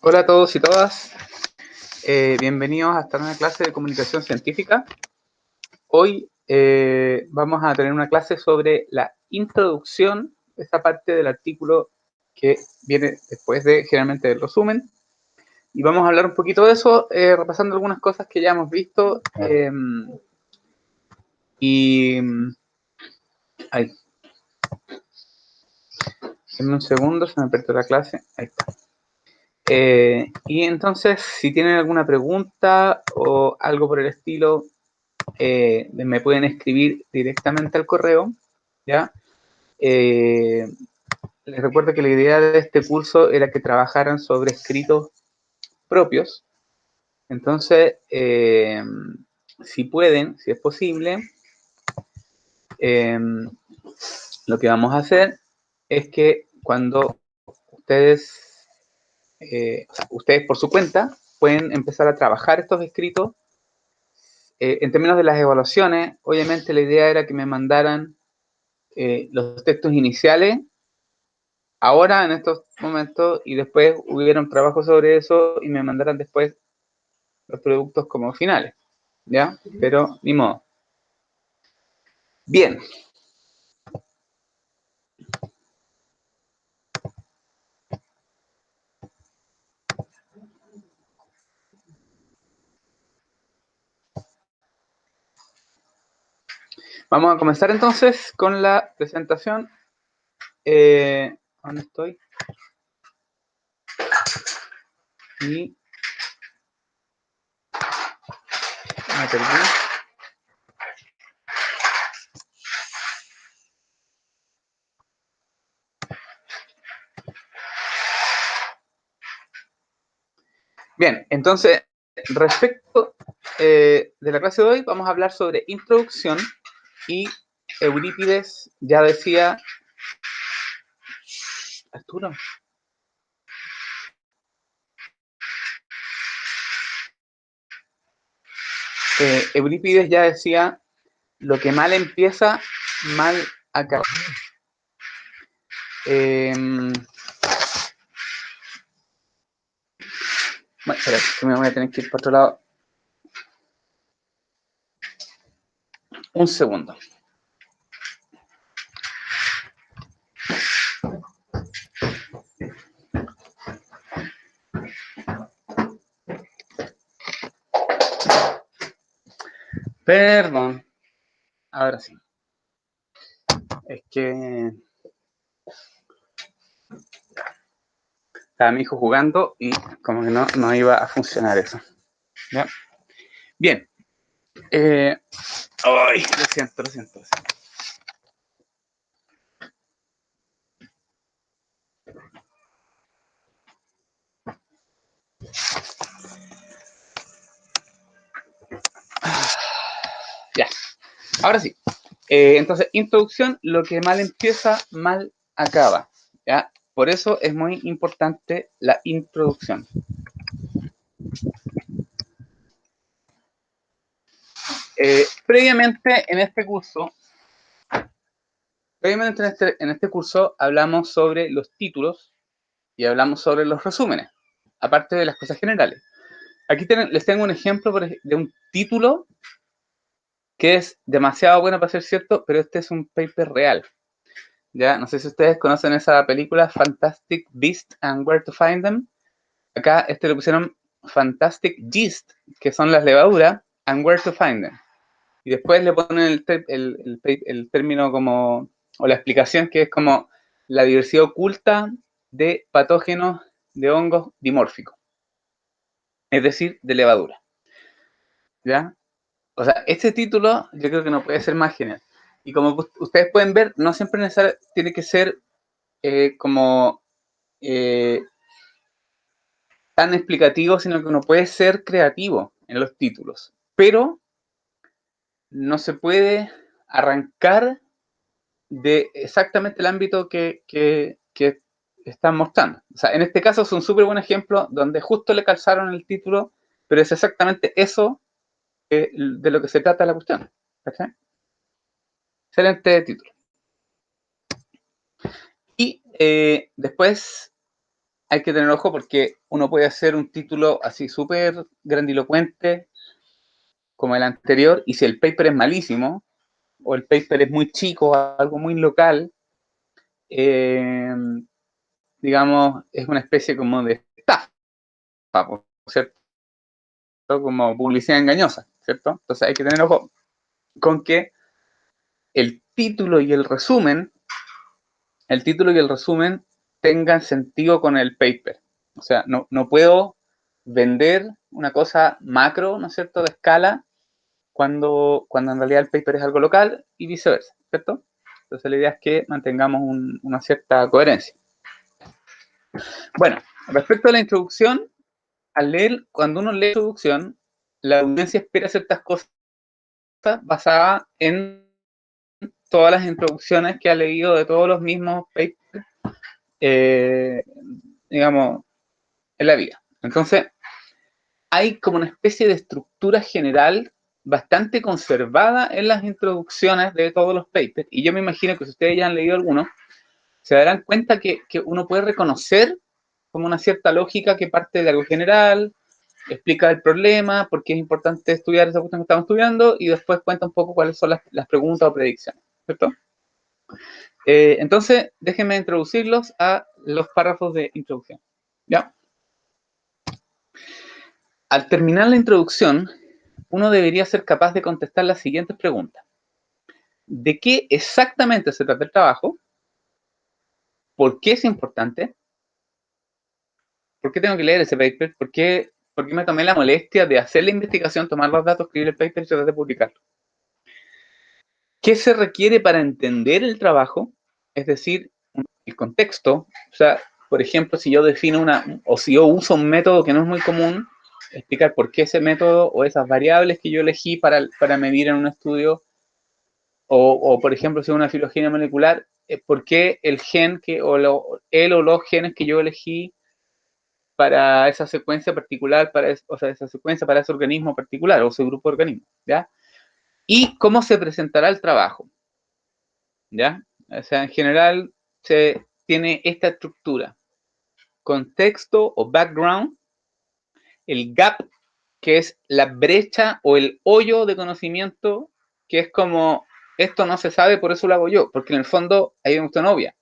Hola a todos y todas, bienvenidos a esta nueva clase de comunicación científica. Hoy vamos a tener una clase sobre la introducción, esta parte del artículo que viene después de generalmente del resumen, y vamos a hablar un poquito de eso, repasando algunas cosas que ya hemos visto. Ahí, denme un segundo, se me perdió la clase, ahí está. Y entonces, si tienen alguna pregunta o algo por el estilo, me pueden escribir directamente al correo, ¿ya? Les recuerdo que la idea de este curso era que trabajaran sobre escritos propios. Entonces, si pueden, si es posible, lo que vamos a hacer es que cuando ustedes, ustedes por su cuenta, pueden empezar a trabajar estos escritos. En términos de las evaluaciones, obviamente la idea era que me mandaran los textos iniciales ahora en estos momentos y después hubiera un trabajo sobre eso y me mandaran después los productos como finales, ¿ya? Pero ni modo. Bien. Vamos a comenzar entonces con la presentación. ¿Dónde estoy? Y me perdí. Bien, entonces, respecto de la clase de hoy, vamos a hablar sobre introducción y Eurípides ya decía... Arturo. Eurípides ya decía, lo que mal empieza, mal acaba. Bueno, espera, que me voy a tener que ir para otro lado. Un segundo. Perdón. Ahora sí. Es que estaba mi hijo jugando y como que no iba a funcionar eso. ¿Ya? Bien. Ay, lo siento. Ya. Ahora sí. Entonces, introducción, lo que mal empieza, mal acaba. ¿Ya? Por eso es muy importante la introducción. Previamente en este curso hablamos sobre los títulos y hablamos sobre los resúmenes, aparte de las cosas generales. Aquí les tengo un ejemplo de un título que es demasiado bueno para ser cierto, pero este es un paper real. Ya, no sé si ustedes conocen esa película Fantastic Beasts and Where to Find Them. Acá le pusieron Fantastic Yeast, que son las levaduras, and Where to Find Them. Y después le ponen el término como, o la explicación que es como la diversidad oculta de patógenos de hongos dimórficos, es decir, de levadura. ¿Ya? O sea, este título yo creo que no puede ser más genial. Y como ustedes pueden ver, no siempre tiene que ser como tan explicativo, sino que uno puede ser creativo en los títulos. Pero no se puede arrancar de exactamente el ámbito que están mostrando. O sea, en este caso es un súper buen ejemplo donde justo le calzaron el título, pero es exactamente eso de lo que se trata la cuestión. ¿Okay? Excelente título. Y después hay que tener ojo porque uno puede hacer un título así súper grandilocuente como el anterior, y si el paper es malísimo, o el paper es muy chico, algo muy local, eh, digamos, es una especie como de estafa, ¿cierto? Como publicidad engañosa, ¿cierto? Entonces hay que tener ojo con que el título y el resumen tengan sentido con el paper. O sea, no puedo vender una cosa macro, ¿no es cierto?, de escala, cuando en realidad el paper es algo local y viceversa, ¿cierto? Entonces la idea es que mantengamos una cierta coherencia. Bueno, respecto a la introducción, cuando uno lee la introducción, la audiencia espera ciertas cosas basadas en todas las introducciones que ha leído de todos los mismos papers, eh, digamos, en la vida. Entonces, hay como una especie de estructura general bastante conservada en las introducciones de todos los papers, y yo me imagino que si ustedes ya han leído algunos, se darán cuenta que uno puede reconocer como una cierta lógica que parte de algo general, explica el problema, por qué es importante estudiar esa cuestión que estamos estudiando, y después cuenta un poco cuáles son las preguntas o predicciones, ¿cierto? Entonces, déjenme introducirlos a los párrafos de introducción. ¿Ya? Al terminar la introducción, uno debería ser capaz de contestar las siguientes preguntas. ¿De qué exactamente se trata el trabajo? ¿Por qué es importante? ¿Por qué tengo que leer ese paper? ¿Por qué me tomé la molestia de hacer la investigación, tomar los datos, escribir el paper y tratar de publicarlo? ¿Qué se requiere para entender el trabajo? Es decir, el contexto. O sea, por ejemplo, si yo defino o si yo uso un método que no es muy común, explicar por qué ese método o esas variables que yo elegí para medir en un estudio, o por ejemplo, si es una filogenia molecular, por qué el gen el o los genes que yo elegí para esa secuencia particular, o sea, esa secuencia para ese organismo particular o ese grupo de organismos, ¿ya? Y cómo se presentará el trabajo, ¿ya? O sea, en general se tiene esta estructura: contexto o background, el gap, que es la brecha o el hoyo de conocimiento, que es como, esto no se sabe, por eso lo hago yo, porque en el fondo hay una cuestión obvia.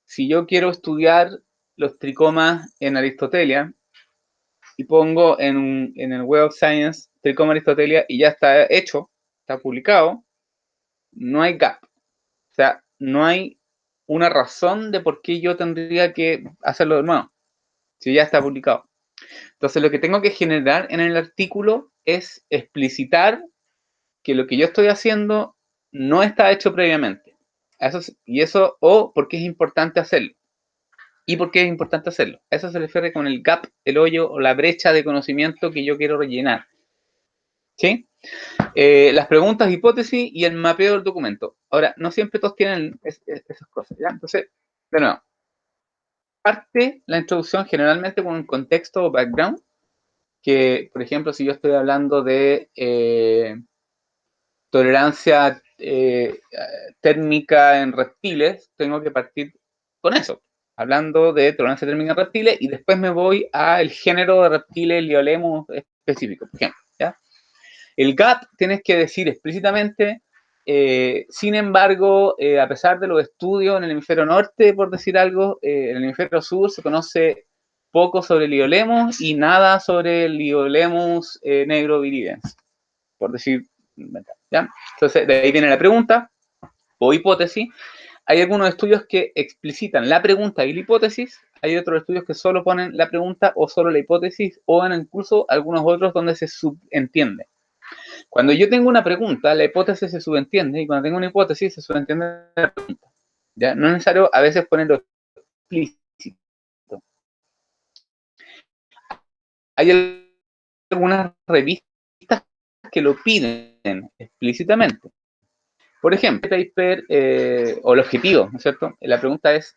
Si yo quiero estudiar los tricomas en Aristotelia y pongo en el Web of Science tricoma Aristotelia y ya está hecho, está publicado, no hay gap. O sea, no hay una razón de por qué yo tendría que hacerlo de nuevo, si ya está publicado. Entonces, lo que tengo que generar en el artículo es explicitar que lo que yo estoy haciendo no está hecho previamente. O por qué es importante hacerlo. ¿Y por qué es importante hacerlo? A eso se refiere con el gap, el hoyo o la brecha de conocimiento que yo quiero rellenar. ¿Sí? Las preguntas, hipótesis y el mapeo del documento. Ahora, no siempre todos tienen esas cosas, ¿ya? Entonces, de nuevo, parte la introducción generalmente con un contexto o background, que, por ejemplo, si yo estoy hablando de tolerancia térmica en reptiles, tengo que partir con eso, hablando de tolerancia térmica en reptiles, y después me voy al género de reptiles Liolemos específico, por ejemplo, ¿ya? El gap tienes que decir explícitamente, sin embargo, a pesar de los estudios en el hemisferio norte, por decir algo, en el hemisferio sur se conoce poco sobre Liolemos y nada sobre Liolemos negro viridens, por decir, ¿ya? Entonces, de ahí viene la pregunta o hipótesis. Hay algunos estudios que explicitan la pregunta y la hipótesis, hay otros estudios que solo ponen la pregunta o solo la hipótesis, o en incluso algunos otros donde se subentiende. Cuando yo tengo una pregunta, la hipótesis se subentiende, y cuando tengo una hipótesis se subentiende la pregunta. ¿Ya? No es necesario a veces ponerlo explícito. Hay algunas revistas que lo piden explícitamente. Por ejemplo, el paper o el objetivo, ¿no es cierto? La pregunta es,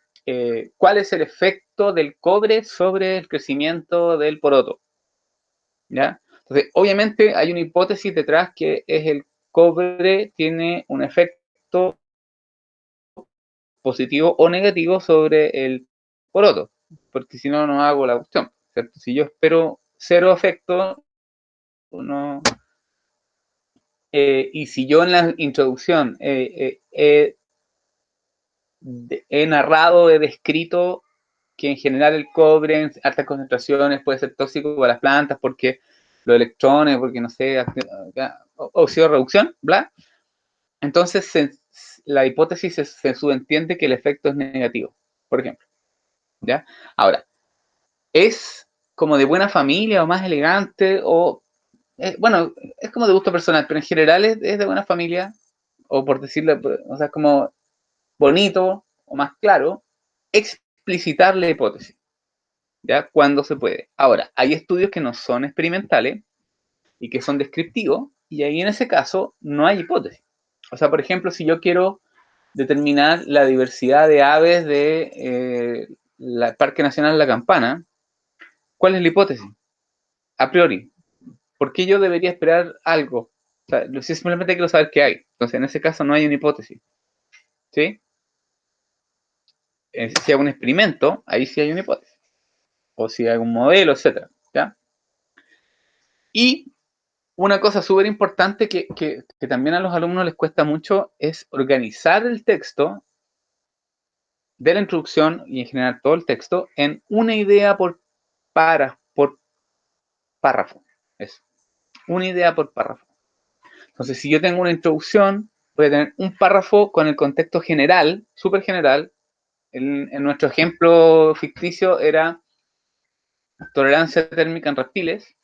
¿cuál es el efecto del cobre sobre el crecimiento del poroto? ¿Ya? Entonces, obviamente hay una hipótesis detrás que es el cobre tiene un efecto positivo o negativo sobre el poroto. porque si no, no hago la cuestión, ¿cierto? Si yo espero cero efecto, no. Y si yo en la introducción he narrado, he descrito que en general el cobre en altas concentraciones puede ser tóxico para las plantas porque los electrones, porque no sé, óxido de reducción, bla. Entonces la hipótesis se subentiende que el efecto es negativo, por ejemplo. ¿Ya? Ahora, ¿es como de buena familia o más elegante? O bueno, es como de gusto personal, pero en general es de buena familia, o por decirlo, o sea, como bonito o más claro, explicitar la hipótesis, ¿ya? Cuando se puede. Ahora, hay estudios que no son experimentales y que son descriptivos, y ahí en ese caso no hay hipótesis. O sea, por ejemplo, si yo quiero determinar la diversidad de aves de la Parque Nacional La Campana, ¿cuál es la hipótesis? A priori, ¿por qué yo debería esperar algo? O sea, si simplemente quiero saber qué hay. Entonces, en ese caso no hay una hipótesis, ¿sí? Si hago un experimento, ahí sí hay una hipótesis. O si hay un modelo, etcétera, ¿ya? Y una cosa súper importante que también a los alumnos les cuesta mucho es organizar el texto de la introducción y en general todo el texto en una idea por párrafo. Es una idea por párrafo. Entonces, si yo tengo una introducción, voy a tener un párrafo con el contexto general, súper general. En nuestro ejemplo ficticio era tolerancia térmica en reptiles.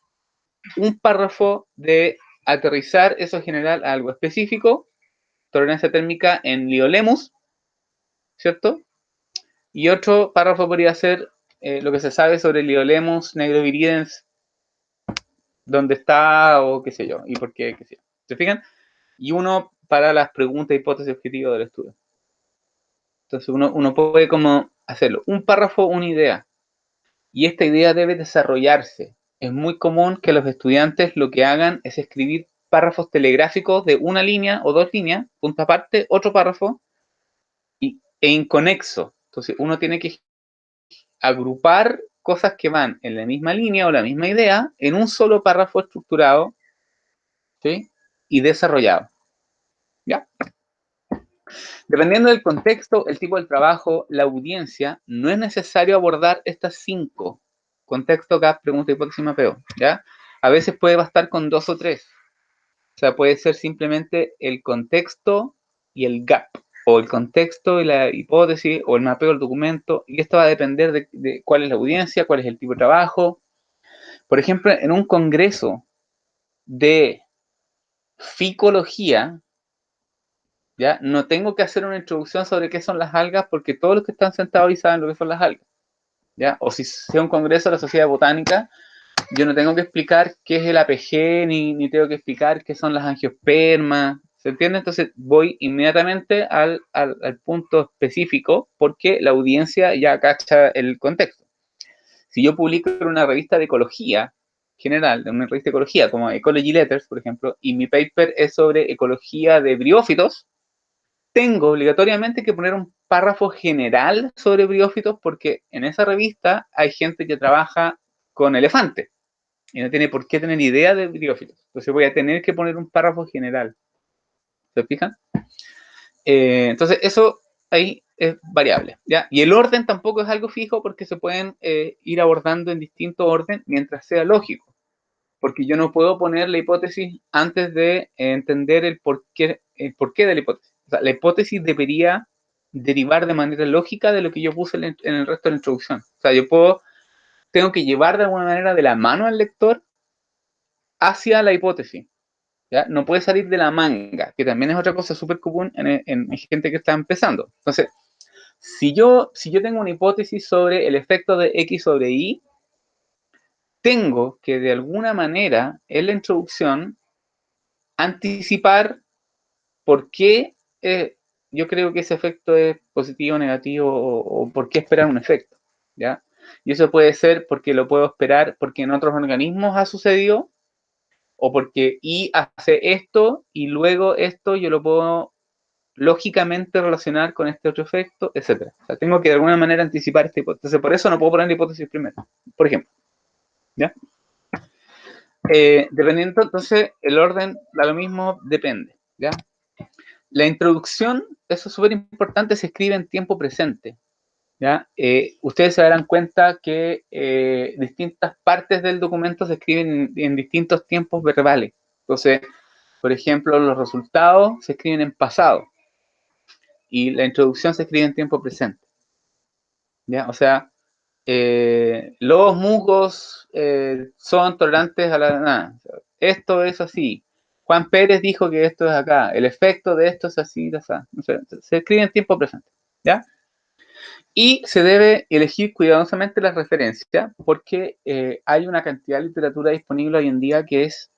Un párrafo de aterrizar eso general a algo específico, tolerancia térmica en Liolemus, ¿cierto? Y otro párrafo podría ser lo que se sabe sobre Liolemus negroviridens, dónde está o qué sé yo, y por qué, qué sé yo. ¿Se fijan? Y uno para las preguntas, hipótesis, objetivos del estudio. Entonces uno puede como hacerlo. Un párrafo, una idea. Y esta idea debe desarrollarse. Es muy común que los estudiantes lo que hagan es escribir párrafos telegráficos de una línea o dos líneas, punto aparte, otro párrafo, e inconexo. Entonces uno tiene que agrupar cosas que van en la misma línea o la misma idea en un solo párrafo estructurado, ¿sí? Y desarrollado. ¿Ya? Dependiendo del contexto, el tipo del trabajo, la audiencia, no es necesario abordar estas 5. Contexto, gap, pregunta, hipótesis, mapeo. ¿Ya? A veces puede bastar con 2 o 3. O sea, puede ser simplemente el contexto y el gap, o el contexto y la hipótesis, o el mapeo del documento, y esto va a depender de cuál es la audiencia, cuál es el tipo de trabajo. Por ejemplo, en un congreso de ficología, ¿ya? No tengo que hacer una introducción sobre qué son las algas porque todos los que están sentados ahí saben lo que son las algas, ¿ya? O si sea un congreso de la Sociedad Botánica, yo no tengo que explicar qué es el APG, ni tengo que explicar qué son las angiospermas, ¿se entiende? Entonces voy inmediatamente al punto específico porque la audiencia ya cacha el contexto. Si yo publico en una revista de ecología general, en una revista de ecología como Ecology Letters, por ejemplo, y mi paper es sobre ecología de briófitos, tengo obligatoriamente que poner un párrafo general sobre briófitos porque en esa revista hay gente que trabaja con elefantes y no tiene por qué tener idea de briófitos. Entonces voy a tener que poner un párrafo general. ¿Se fijan? Entonces eso ahí es variable, ¿ya? Y el orden tampoco es algo fijo porque se pueden ir abordando en distinto orden mientras sea lógico. Porque yo no puedo poner la hipótesis antes de entender el porqué de la hipótesis. O sea, la hipótesis debería derivar de manera lógica de lo que yo puse en el resto de la introducción. O sea, tengo que llevar de alguna manera de la mano al lector hacia la hipótesis. ¿Ya? No puede salir de la manga, que también es otra cosa súper común en gente que está empezando. Entonces, si yo tengo una hipótesis sobre el efecto de X sobre Y, tengo que de alguna manera en la introducción anticipar por qué yo creo que ese efecto es positivo, negativo, o por qué esperar un efecto, ¿ya? Y eso puede ser porque lo puedo esperar porque en otros organismos ha sucedido, o porque Y hace esto y luego esto yo lo puedo lógicamente relacionar con este otro efecto, etcétera. O sea, tengo que de alguna manera anticipar esta hipótesis. Entonces, por eso no puedo poner la hipótesis primero, por ejemplo. ¿Ya? Dependiendo, entonces, el orden, da lo mismo, depende. ¿Ya? La introducción, eso es súper importante, se escribe en tiempo presente. ¿Ya? Ustedes se darán cuenta que distintas partes del documento se escriben en distintos tiempos verbales. Entonces, por ejemplo, los resultados se escriben en pasado y la introducción se escribe en tiempo presente. ¿Ya? O sea, los musgos son tolerantes a la nada. Esto es así. Juan Pérez dijo que esto es acá. El efecto de esto es así, o sea, se escribe en tiempo presente. ¿Ya? Y se debe elegir cuidadosamente las referencias porque hay una cantidad de literatura disponible hoy en día que es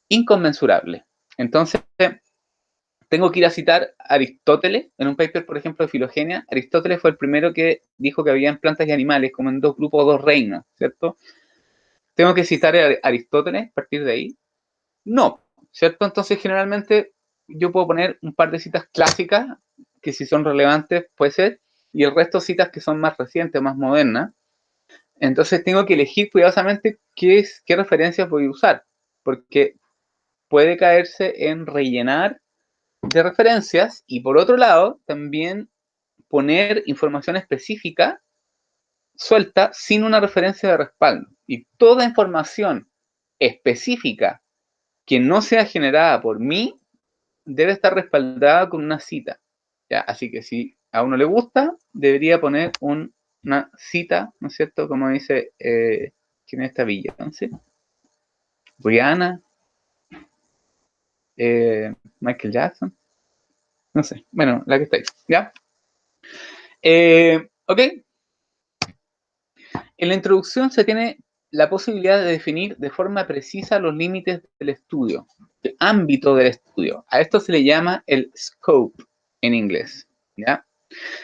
inconmensurable. Entonces, tengo que ir a citar a Aristóteles en un paper, por ejemplo, de filogenia. Aristóteles fue el primero que dijo que había plantas y animales como en dos grupos, dos reinos, ¿cierto? Tengo que citar a Aristóteles a partir de ahí. No, ¿cierto? Entonces, generalmente yo puedo poner un par de citas clásicas que si son relevantes puede ser, y el resto citas que son más recientes, más modernas. Entonces tengo que elegir cuidadosamente qué referencias voy a usar, porque puede caerse en rellenar de referencias y por otro lado también poner información específica suelta sin una referencia de respaldo. Y toda información específica que no sea generada por mí debe estar respaldada con una cita. ¿Ya? Así que si a uno le gusta, debería poner una cita, ¿no es cierto? Como dice, ¿quién es esta villa? Entonces, Rihanna, Michael Jackson, no sé, bueno, la que está ahí, ¿ya? Ok, en la introducción se tiene la posibilidad de definir de forma precisa los límites del estudio, el ámbito del estudio. A esto se le llama el scope en inglés, ¿ya?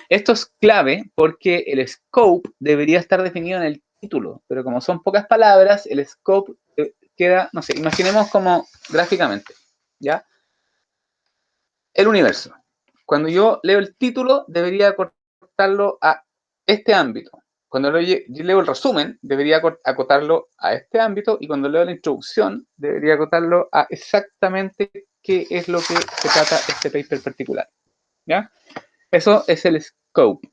Esto es clave porque el scope debería estar definido en el título, pero como son pocas palabras, el scope queda, no sé, imaginemos como gráficamente, ¿ya? El universo. Cuando yo leo el título, debería cortarlo a este ámbito. Cuando yo leo el resumen, debería acotarlo a este ámbito, y cuando leo la introducción, debería acotarlo a exactamente qué es lo que se trata este paper particular. ¿Ya? Eso es el scope.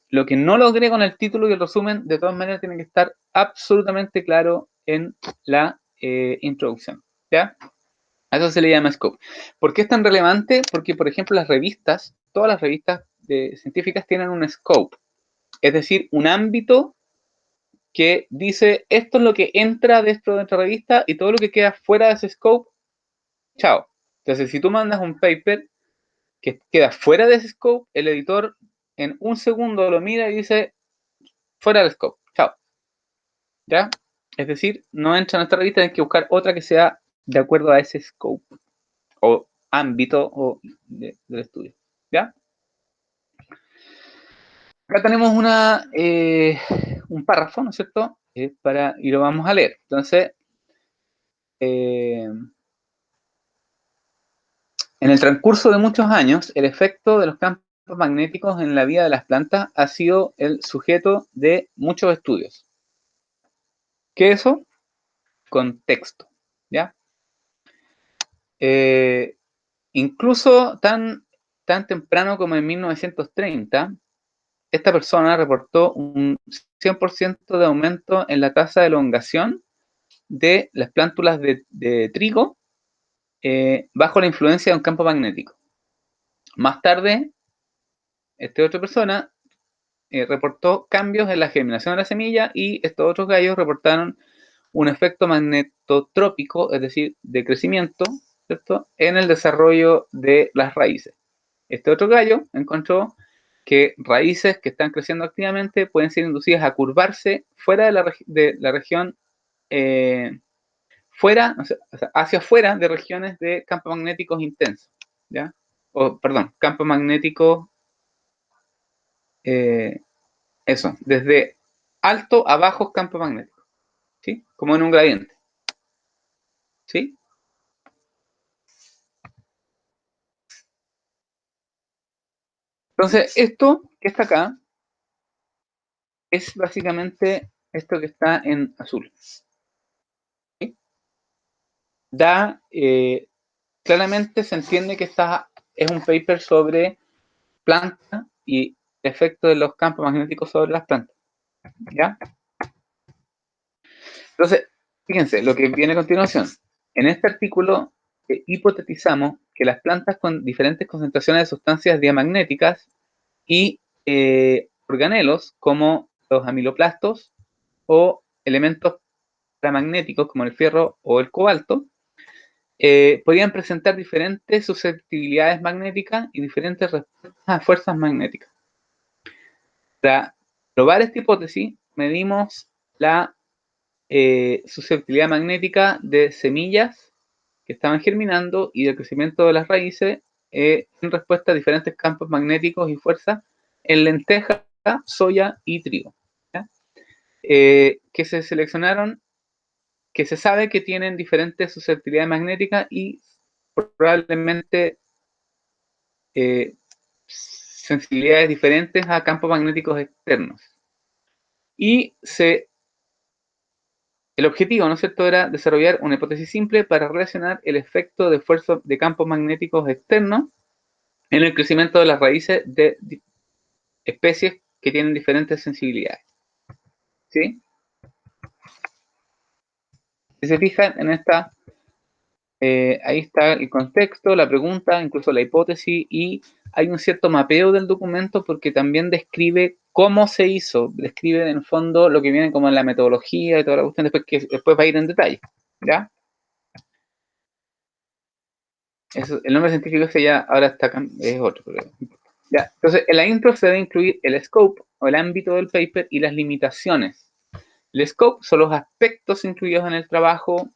Lo que no logré con el título y el resumen, de todas maneras, tiene que estar absolutamente claro en la introducción. ¿Ya? A eso se le llama scope. ¿Por qué es tan relevante? Porque, por ejemplo, las revistas, todas las revistas científicas tienen un scope, es decir, un ámbito que dice esto es lo que entra dentro de nuestra revista y todo lo que queda fuera de ese scope, chao. Entonces, si tú mandas un paper que queda fuera de ese scope, el editor en un segundo lo mira y dice fuera del scope, chao. ¿Ya? Es decir, no entra en nuestra revista, tienes que buscar otra que sea de acuerdo a ese scope o ámbito del estudio. ¿Ya? Acá tenemos un párrafo, ¿no es cierto? Y lo vamos a leer. Entonces, en el transcurso de muchos años, el efecto de los campos magnéticos en la vida de las plantas ha sido el sujeto de muchos estudios. ¿Qué es eso? Contexto, ¿ya? Incluso tan temprano como en 1930, esta persona reportó un 100% de aumento en la tasa de elongación de las plántulas de trigo bajo la influencia de un campo magnético. Más tarde, esta otra persona reportó cambios en la germinación de la semilla y estos otros gallos reportaron un efecto magnetotrópico, es decir, de crecimiento, ¿cierto?, en el desarrollo de las raíces. Este otro gallo encontró que raíces que están creciendo activamente pueden ser inducidas a curvarse fuera de la región, fuera, o sea, hacia afuera de regiones de campos magnéticos intensos, ¿ya? O, perdón, campos magnéticos, eh, eso, desde alto a bajos campos magnéticos, ¿sí? Como en un gradiente, ¿sí? Entonces, esto que está acá es básicamente esto que está en azul. ¿Sí? Claramente se entiende que es un paper sobre plantas y efecto de los campos magnéticos sobre las plantas. ¿Ya? Entonces, fíjense lo que viene a continuación. En este artículo hipotetizamos que las plantas con diferentes concentraciones de sustancias diamagnéticas y organelos como los amiloplastos o elementos paramagnéticos como el fierro o el cobalto podrían presentar diferentes susceptibilidades magnéticas y diferentes respuestas a fuerzas magnéticas. Para probar esta hipótesis, medimos la susceptibilidad magnética de semillas que estaban germinando y del crecimiento de las raíces en respuesta a diferentes campos magnéticos y fuerzas en lenteja, soya y trigo. Que se seleccionaron, que se sabe que tienen diferentes susceptibilidades magnéticas y probablemente sensibilidades diferentes a campos magnéticos externos. Y el objetivo, ¿no es cierto?, era desarrollar una hipótesis simple para relacionar el efecto de esfuerzo de campos magnéticos externos en el crecimiento de las raíces de especies que tienen diferentes sensibilidades. ¿Sí? Si se fijan en esta, ahí está el contexto, la pregunta, incluso la hipótesis, y hay un cierto mapeo del documento porque también describe cómo se hizo, describe en el fondo lo que viene como en la metodología y toda la cuestión, después va a ir en detalle. ¿Ya? El nombre científico ese ya ahora es otro. Pero, ya. Entonces, en la intro se debe incluir el scope o el ámbito del paper y las limitaciones. El scope son los aspectos incluidos en el trabajo,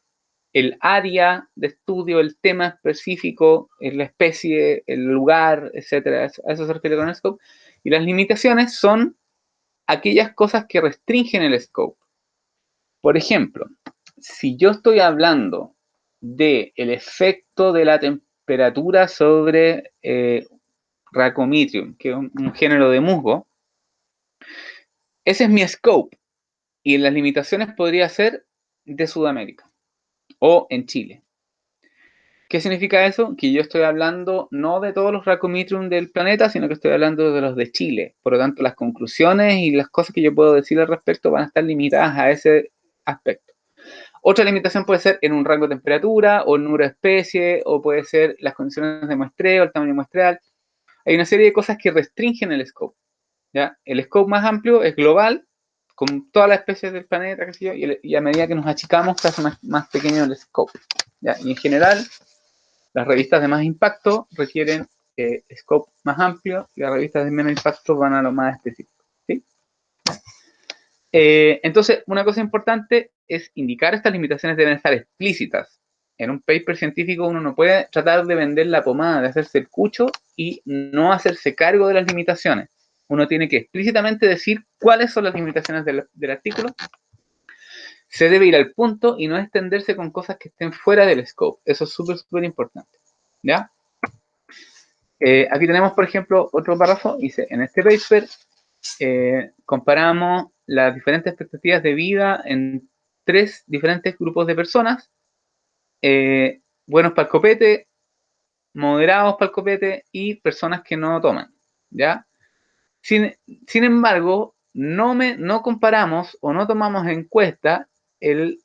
el área de estudio, el tema específico, la especie, el lugar, etcétera. A eso se refiere con el scope. Y las limitaciones son aquellas cosas que restringen el scope. Por ejemplo, si yo estoy hablando del efecto de la temperatura sobre Rhacomitrium, que es un género de musgo, ese es mi scope. Y las limitaciones podría ser de Sudamérica o en Chile. ¿Qué significa eso? Que yo estoy hablando no de todos los Rhacomitrium del planeta, sino que estoy hablando de los de Chile. Por lo tanto, las conclusiones y las cosas que yo puedo decir al respecto van a estar limitadas a ese aspecto. Otra limitación puede ser en un rango de temperatura o el número de especies, o puede ser las condiciones de muestreo, el tamaño muestreal. Hay una serie de cosas que restringen el scope. ¿Ya? El scope más amplio es global, con todas las especies del planeta, qué sé yo, y a medida que nos achicamos se hace más pequeño el scope. ¿Ya? Y en general, las revistas de más impacto requieren scope más amplio y las revistas de menos impacto van a lo más específico. ¿Sí? Entonces, una cosa importante es indicar estas limitaciones deben estar explícitas. En un paper científico uno no puede tratar de vender la pomada, de hacerse el cucho y no hacerse cargo de las limitaciones. Uno tiene que explícitamente decir cuáles son las limitaciones del artículo. Se debe ir al punto y no extenderse con cosas que estén fuera del scope. Eso es súper importante. ¿Ya? Aquí tenemos, por ejemplo, otro párrafo. Dice, en este paper comparamos las diferentes expectativas de vida en 3 diferentes grupos de personas. Buenos para el copete, moderados para el copete y personas que no toman. ¿Ya? Sin embargo, no comparamos o no tomamos en cuenta el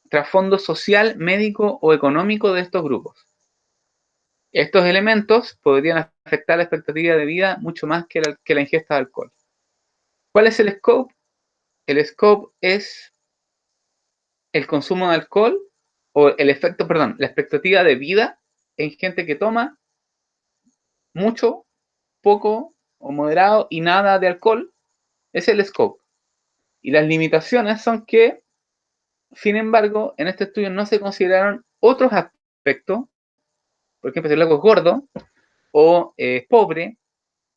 trasfondo social, médico o económico de estos grupos. Estos elementos podrían afectar la expectativa de vida mucho más que la ingesta de alcohol. ¿Cuál es el scope? El scope es el consumo de alcohol o la expectativa de vida en gente que toma mucho, poco o moderado y nada de alcohol. Es el scope. Y las limitaciones son que, sin embargo, en este estudio no se consideraron otros aspectos, por ejemplo, si el loco es gordo o pobre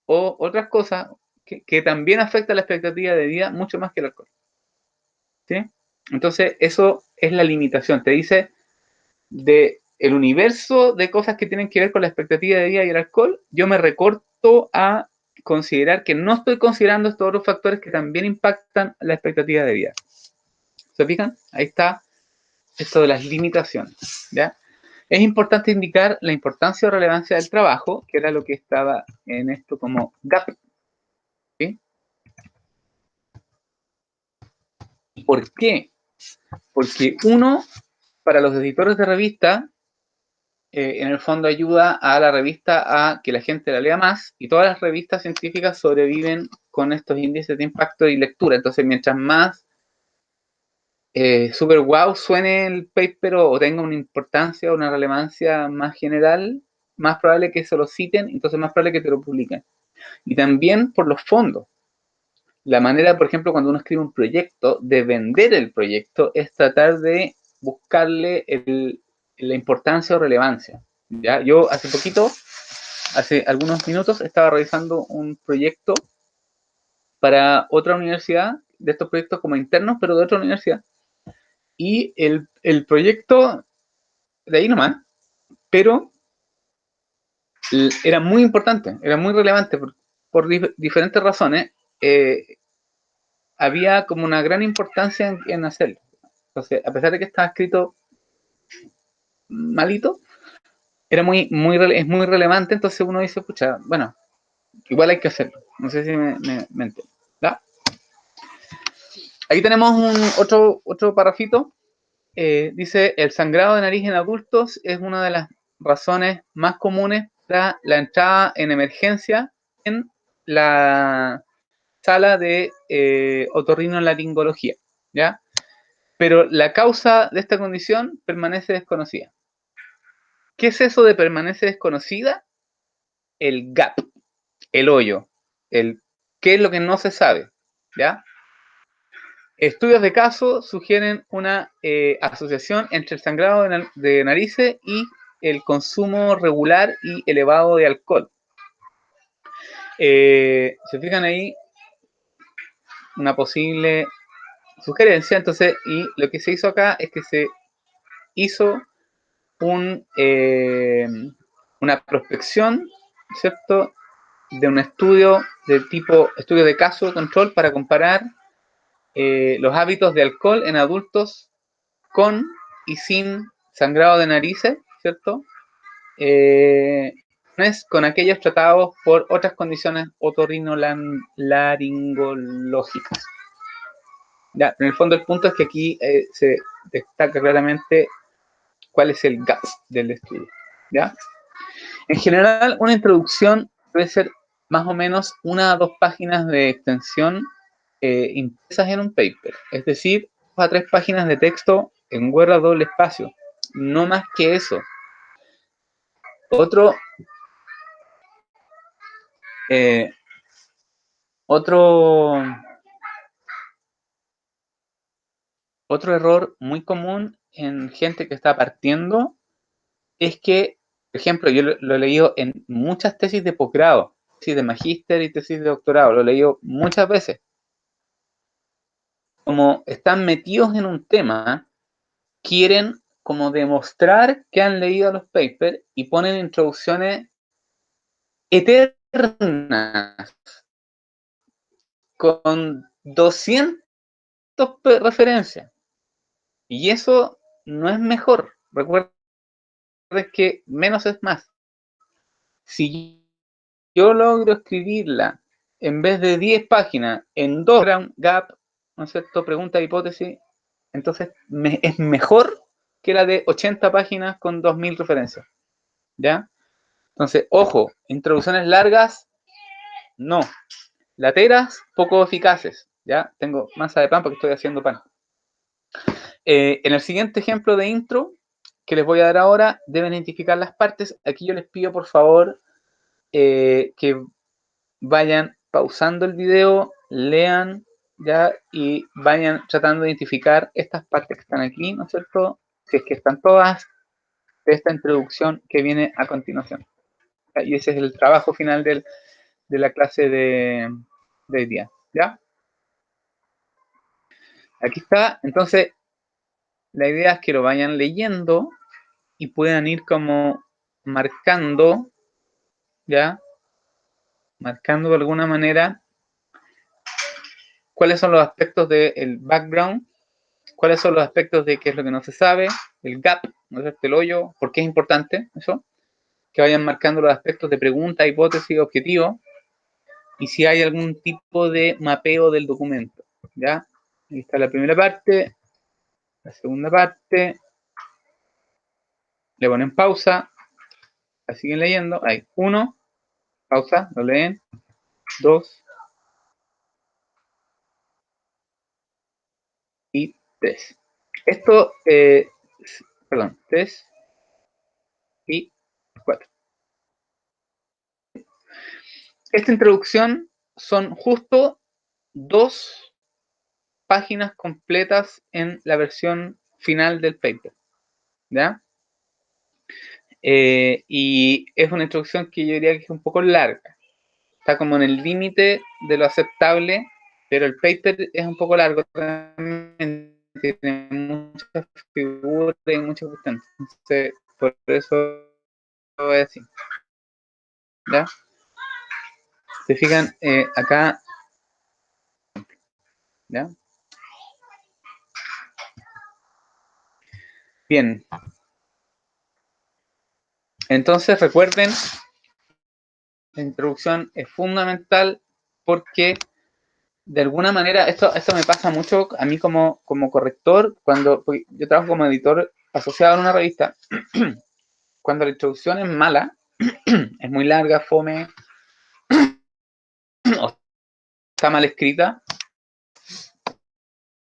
o otras cosas que también afectan la expectativa de vida mucho más que el alcohol. ¿Sí? Entonces, eso es la limitación. Te dice de el universo de cosas que tienen que ver con la expectativa de vida y el alcohol, yo me recorto a considerar que no estoy considerando estos otros factores que también impactan la expectativa de vida. ¿Se fijan? Ahí está esto de las limitaciones, ¿ya? Es importante indicar la importancia o relevancia del trabajo, que era lo que estaba en esto como gap. ¿Sí? ¿Por qué? Porque uno, para los editores de revista, en el fondo ayuda a la revista a que la gente la lea más, y todas las revistas científicas sobreviven con estos índices de impacto y lectura. Entonces, mientras más super wow suene el paper o tenga una importancia o una relevancia más general, más probable que se lo citen, entonces más probable que te lo publiquen. Y también por los fondos. La manera, por ejemplo, cuando uno escribe un proyecto, de vender el proyecto es tratar de buscarle la importancia o relevancia. ¿Ya? Yo hace poquito, hace algunos minutos, estaba realizando un proyecto para otra universidad, de estos proyectos como internos, pero de otra universidad. Y el proyecto, de ahí nomás, pero era muy importante, era muy relevante por diferentes razones. Había como una gran importancia en hacerlo. Entonces, a pesar de que estaba escrito malito, era es muy relevante, entonces uno dice, pucha, bueno, igual hay que hacerlo. No sé si me entiendo. ¿Ya? Aquí tenemos otro parrafito. Dice, el sangrado de nariz en adultos es una de las razones más comunes para la entrada en emergencia en la sala de otorrinolaringología, ¿ya? Pero la causa de esta condición permanece desconocida. ¿Qué es eso de permanece desconocida? El gap, el hoyo, qué es lo que no se sabe, ¿ya? Estudios de caso sugieren una asociación entre el sangrado de narices y el consumo regular y elevado de alcohol. Se fijan ahí una posible sugerencia, entonces, y lo que se hizo acá es que se hizo una prospección, ¿cierto?, de un estudio de tipo estudio de caso de control para comparar los hábitos de alcohol en adultos con y sin sangrado de narices, ¿cierto? Con aquellos tratados por otras condiciones otorrinolaringológicas. Ya, en el fondo el punto es que aquí se destaca claramente cuál es el gap del estudio, ¿ya? En general, una introducción debe ser más o menos 1 a 2 páginas de extensión impresas en un paper, es decir, 2 a 3 páginas de texto en Word a doble espacio, no más que eso. Otro error muy común en gente que está partiendo es que, por ejemplo, yo lo he leído en muchas tesis de posgrado, tesis de magíster y tesis de doctorado, lo he leído muchas veces. Como están metidos en un tema, quieren como demostrar que han leído los papers y ponen introducciones eternas con 200 referencias. Y eso no es mejor. Recuerden que menos es más. Si yo logro escribirla en vez de 10 páginas en 2 gap, ¿no es cierto?, pregunta, hipótesis, entonces es mejor que la de 80 páginas con 2000 referencias, ¿ya? Entonces, ojo, introducciones largas, no. Lateras, poco eficaces, ¿ya? Tengo masa de pan porque estoy haciendo pan. En el siguiente ejemplo de intro que les voy a dar ahora, deben identificar las partes. Aquí yo les pido, por favor, que vayan pausando el video, lean, ¿ya? Y vayan tratando de identificar estas partes que están aquí, ¿no es cierto? Si es que están todas, de esta introducción que viene a continuación. ¿Ya? Y ese es el trabajo final de la clase de hoy día, ¿ya? Aquí está. Entonces, la idea es que lo vayan leyendo y puedan ir como marcando, ¿ya? Marcando de alguna manera cuáles son los aspectos del background, cuáles son los aspectos de qué es lo que no se sabe, el gap, ¿no es cierto? El hoyo, por qué es importante eso, que vayan marcando los aspectos de pregunta, hipótesis, objetivo, y si hay algún tipo de mapeo del documento, ¿ya? Ahí está la primera parte, la segunda parte, le ponen pausa, la siguen leyendo, hay 1, pausa, lo leen, 2 y 3. Esto, perdón, 3 y 4. Esta introducción son justo 2 páginas completas en la versión final del paper, ¿ya? Y es una introducción que yo diría que es un poco larga, está como en el límite de lo aceptable, pero el paper es un poco largo también, tiene muchas figuras y muchas cuestiones, entonces por eso lo voy a decir, ¿ya? Se fijan acá, ¿ya? Bien, entonces recuerden, la introducción es fundamental porque de alguna manera, esto me pasa mucho a mí como corrector, cuando yo trabajo como editor asociado en una revista, cuando la introducción es mala, es muy larga, fome, o está mal escrita,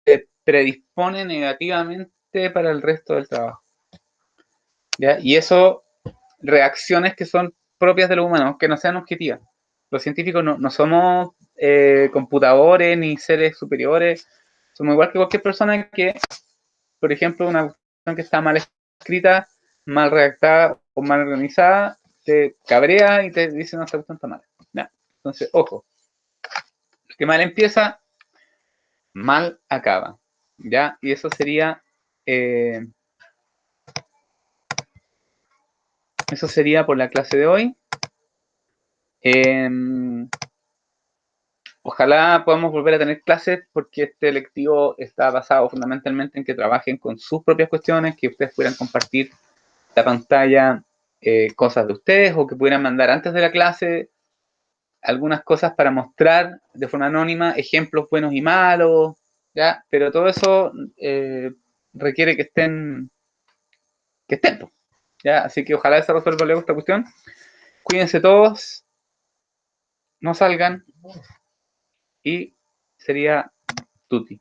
se predispone negativamente para el resto del trabajo, ¿ya? Y eso, reacciones que son propias de los humanos, que no sean objetivas. Los científicos no somos computadores ni seres superiores, somos igual que cualquier persona que, por ejemplo, una cuestión que está mal escrita, mal redactada o mal organizada, te cabrea y te dice no, esta cuestión está mal. ¿Ya? Entonces, ojo, el que mal empieza, mal acaba. ¿Ya? Y eso sería por la clase de hoy. Ojalá podamos volver a tener clases porque este lectivo está basado fundamentalmente en que trabajen con sus propias cuestiones, que ustedes puedan compartir la pantalla, cosas de ustedes, o que pudieran mandar antes de la clase algunas cosas para mostrar de forma anónima ejemplos buenos y malos, ¿ya? Pero todo eso requiere que estén, ¿ya? Así que ojalá se resuelva luego esta cuestión. Cuídense todos, no salgan, y sería tutti.